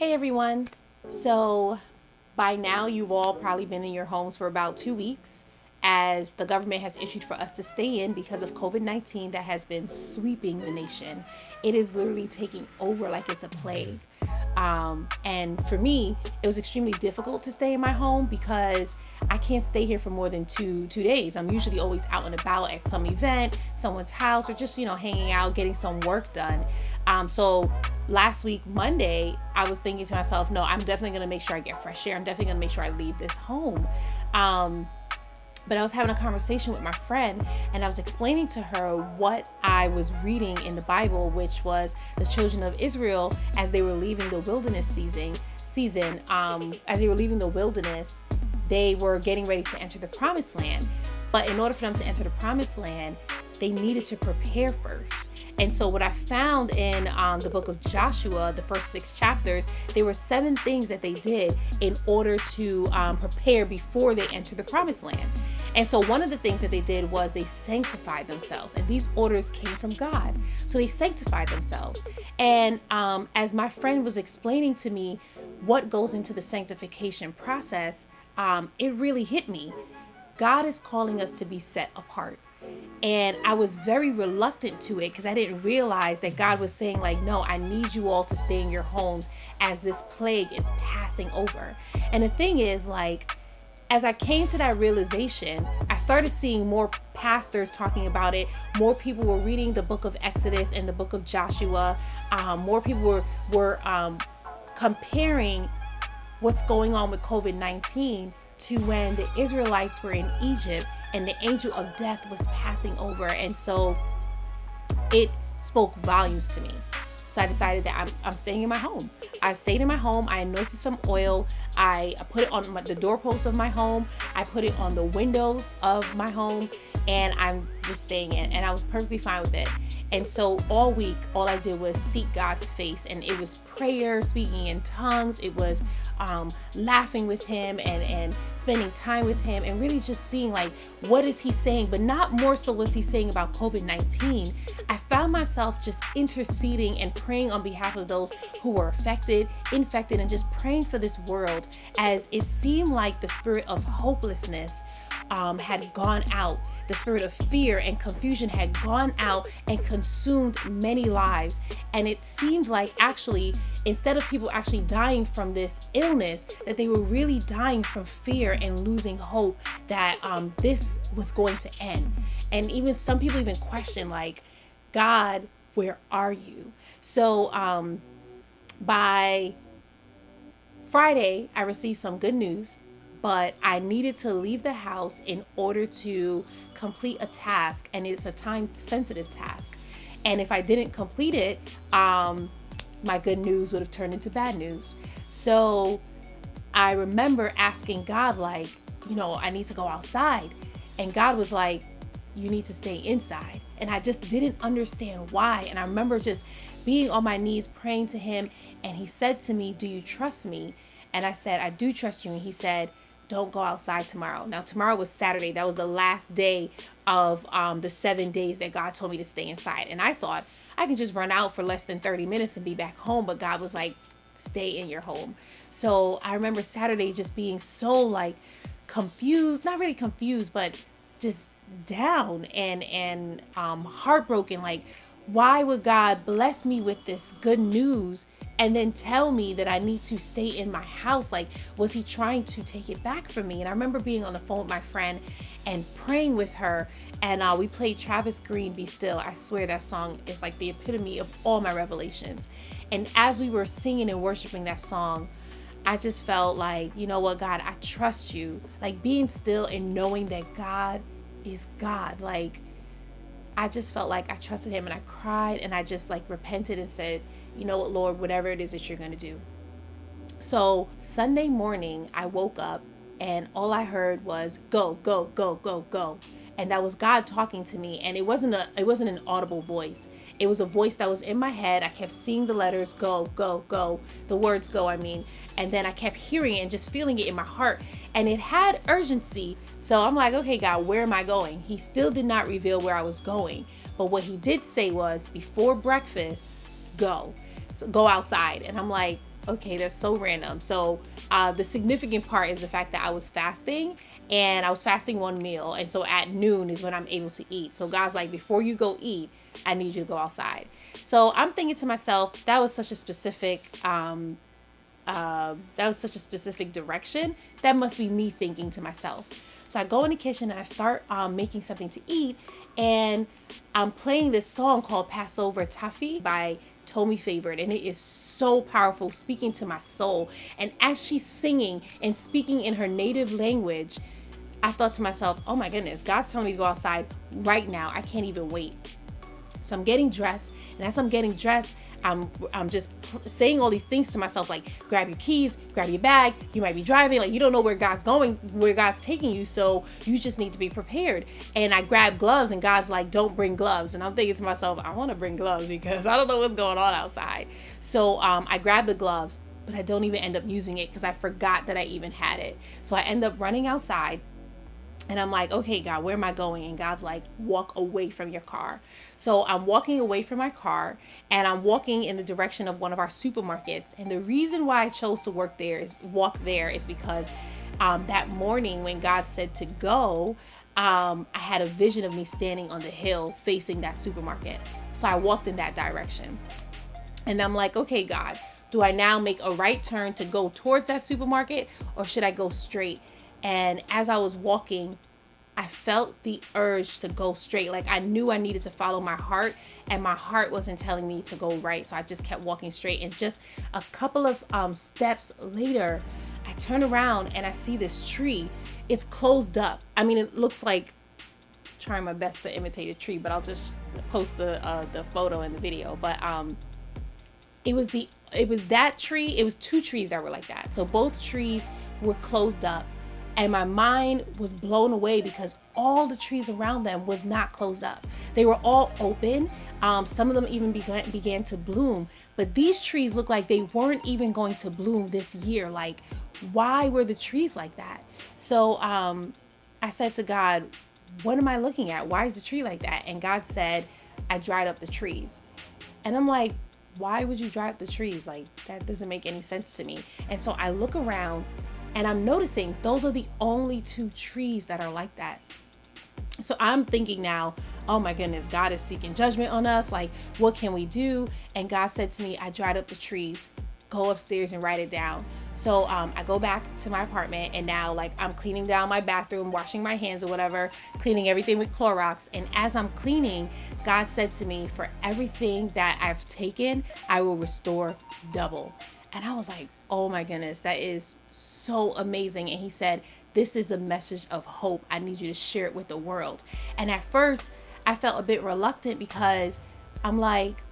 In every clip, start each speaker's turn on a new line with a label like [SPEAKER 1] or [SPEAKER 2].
[SPEAKER 1] Hey everyone. So, by now, you've all probably been in your homes for about 2 weeks as the government has issued for us to stay in because of COVID-19 that has been sweeping the nation. It is literally taking over like it's a plague. And for me, it was extremely difficult to stay in my home because I can't stay here for more than two days. I'm usually always out and about at some event, someone's house, or just hanging out, getting some work done. So last week Monday, I was thinking to myself, no, I'm definitely gonna make sure I get fresh air. I'm definitely gonna make sure I leave this home. Um, but I was having a conversation with my friend and I was explaining to her what I was reading in the Bible, which was the children of Israel as they were leaving the wilderness as they were leaving the wilderness, they were getting ready to enter the promised land. But in order for them to enter the promised land, they needed to prepare first. And so, what I found in the book of Joshua, the first 6 chapters, there were 7 things that they did in order to prepare before they entered the promised land. And so, one of the things that they did was they sanctified themselves. And these orders came from God. So, they sanctified themselves. And as my friend was explaining to me what goes into the sanctification process, it really hit me. God is calling us to be set apart. And I was very reluctant to it because I didn't realize that God was saying, like, no, I need you all to stay in your homes as this plague is passing over. And the thing is, like, as I came to that realization, I started seeing more pastors talking about it. More people were reading the book of Exodus and the book of Joshua. More people were comparing what's going on with COVID-19 to when the Israelites were in Egypt and the angel of death was passing over. And so it spoke volumes to me. So I decided that I'm staying in my home. I stayed in my home. I anointed some oil. I put it on the doorposts of my home. I put it on the windows of my home. And I'm just staying in. And I was perfectly fine with it. And so all week, all I did was seek God's face. And it was prayer, speaking in tongues. It was laughing with him and spending time with him and really just seeing, like, what is he saying? But not more so was he saying about COVID-19. I found myself just interceding and praying on behalf of those who were infected, and just praying for this world, as it seemed like the spirit of hopelessness had gone out. The spirit of fear and confusion had gone out and consumed many lives. And it seemed like, actually, instead of people actually dying from this illness, that they were really dying from fear and losing hope that this was going to end. And even some people even question, like, God, where are you? So by Friday, I received some good news. But I needed to leave the house in order to complete a task, and it's a time-sensitive task. And if I didn't complete it, my good news would have turned into bad news. So I remember asking God, like, I need to go outside. And God was like, you need to stay inside. And I just didn't understand why. And I remember just being on my knees praying to him. And he said to me, do you trust me? And I said, I do trust you. And he said, don't go outside tomorrow. Now, tomorrow was Saturday. That was the last day of the 7 days that God told me to stay inside. And I thought I can just run out for less than 30 minutes and be back home. But God was like, stay in your home. So I remember Saturday just being so, like, confused, not really confused, but just down and heartbroken. Like, why would God bless me with this good news and then tell me that I need to stay in my house? Like, was he trying to take it back from me? And I remember being on the phone with my friend and praying with her. And we played Travis Green, Be Still. I swear that song is like the epitome of all my revelations. And as we were singing and worshiping that song, I just felt like, you know what, God, I trust you. Like, being still and knowing that God is God. Like, I just felt like I trusted him, and I cried, and I just, like, repented and said, you know what, Lord, whatever it is that you're going to do. So Sunday morning, I woke up and all I heard was go, go, go, go, go. And that was God talking to me. And it wasn't an audible voice. It was a voice that was in my head. I kept seeing the letters go, go, go, the words go, I mean. And then I kept hearing it and just feeling it in my heart. And it had urgency. So I'm like, okay, God, where am I going? He still did not reveal where I was going. But what he did say was, before breakfast, go. So go outside. And I'm like, Okay, that's so random. So the significant part is the fact that I was fasting, and I was fasting one meal. And so at noon is when I'm able to eat. So God's like, before you go eat, I need you to go outside. So I'm thinking to myself, that was such a specific direction. That must be me thinking to myself. So I go in the kitchen and I start making something to eat, and I'm playing this song called Passover Taffy by Tommy Favorite, and it is so powerful, speaking to my soul. And as she's singing and speaking in her native language, I thought to myself, oh my goodness, God's telling me to go outside right now. I can't even wait. So I'm getting dressed, and as I'm getting dressed, I'm just saying all these things to myself, like, grab your keys, grab your bag. You might be driving, like, you don't know where God's going, where God's taking you, so you just need to be prepared. And I grab gloves, and God's like, don't bring gloves. And I'm thinking to myself, I want to bring gloves because I don't know what's going on outside. So I grab the gloves, but I don't even end up using it because I forgot that I even had it. So I end up running outside. And I'm like, okay, God, where am I going? And God's like, walk away from your car. So I'm walking away from my car, and I'm walking in the direction of one of our supermarkets. And the reason why I chose to walk there is because that morning when God said to go, I had a vision of me standing on the hill facing that supermarket. So I walked in that direction. And I'm like, okay, God, do I now make a right turn to go towards that supermarket, or should I go straight? And as I was walking, I felt the urge to go straight. Like, I knew I needed to follow my heart, and my heart wasn't telling me to go right. So I just kept walking straight. And just a couple of steps later, I turn around and I see this tree. It's closed up. I mean, it looks like, trying my best to imitate a tree, but I'll just post the photo in the video. But it was that tree. It was two trees that were like that. So both trees were closed up. And my mind was blown away because all the trees around them was not closed up. They were all open. Some of them even began to bloom. But these trees looked like they weren't even going to bloom this year. Like, why were the trees like that? So I said to God, what am I looking at? Why is the tree like that? And God said, I dried up the trees. And I'm like, why would you dry up the trees? Like, that doesn't make any sense to me. And so I look around, and I'm noticing those are the only two trees that are like that. So I'm thinking now, oh my goodness, God is seeking judgment on us. Like, what can we do? And God said to me, I dried up the trees. Go upstairs and write it down. So I go back to my apartment, and now, like, I'm cleaning down my bathroom, washing my hands or whatever, cleaning everything with Clorox. And as I'm cleaning, God said to me, for everything that I've taken, I will restore double. And I was like, oh my goodness, that is so amazing. And he said, this is a message of hope. I need you to share it with the world. And at first I felt a bit reluctant because I'm like,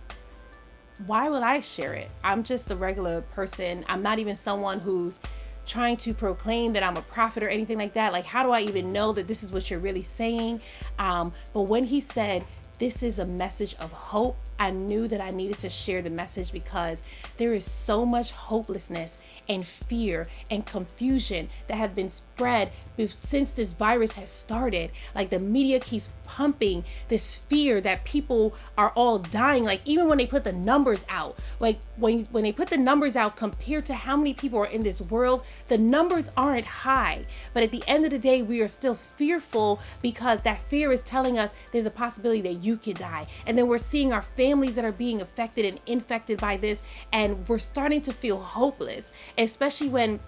[SPEAKER 1] why would I share it? I'm just a regular person. I'm not even someone who's trying to proclaim that I'm a prophet or anything like that. Like, how do I even know that this is what you're really saying? But when he said, this is a message of hope, I knew that I needed to share the message because there is so much hopelessness and fear and confusion that have been spread since this virus has started. Like, the media keeps pumping this fear that people are all dying. Like, even when they put the numbers out, like when they put the numbers out compared to how many people are in this world, the numbers aren't high. But at the end of the day, we are still fearful because that fear is telling us there's a possibility that you could die. And then we're seeing our families that are being affected and infected by this, and we're starting to feel hopeless, especially when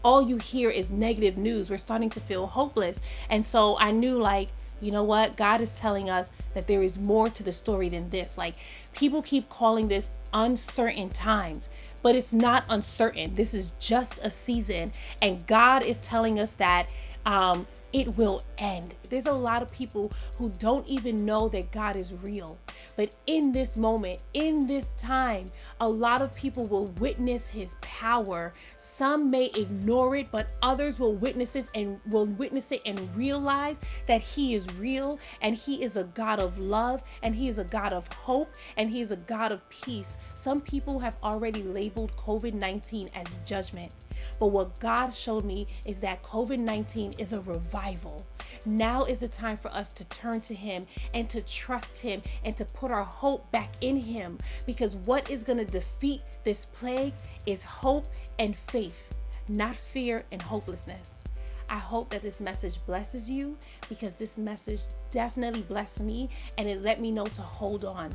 [SPEAKER 1] all you hear is negative news. We're starting to feel hopeless. And so I knew, like, you know what? God is telling us that there is more to the story than this. Like, people keep calling this uncertain times, but it's not uncertain. This is just a season. And God is telling us that it will end. There's a lot of people who don't even know that God is real. But in this moment, in this time, a lot of people will witness his power. Some may ignore it, but others will witness it and realize that he is real, and he is a God of love, and he is a God of hope, and he is a God of peace. Some people have already labeled COVID-19 as judgment, But what God showed me is that COVID-19 is a revival. Now is the time for us to turn to Him and to trust Him and to put our hope back in Him, because what is going to defeat this plague is hope and faith, not fear and hopelessness. I hope that this message blesses you, because this message definitely blessed me, and it let me know to hold on.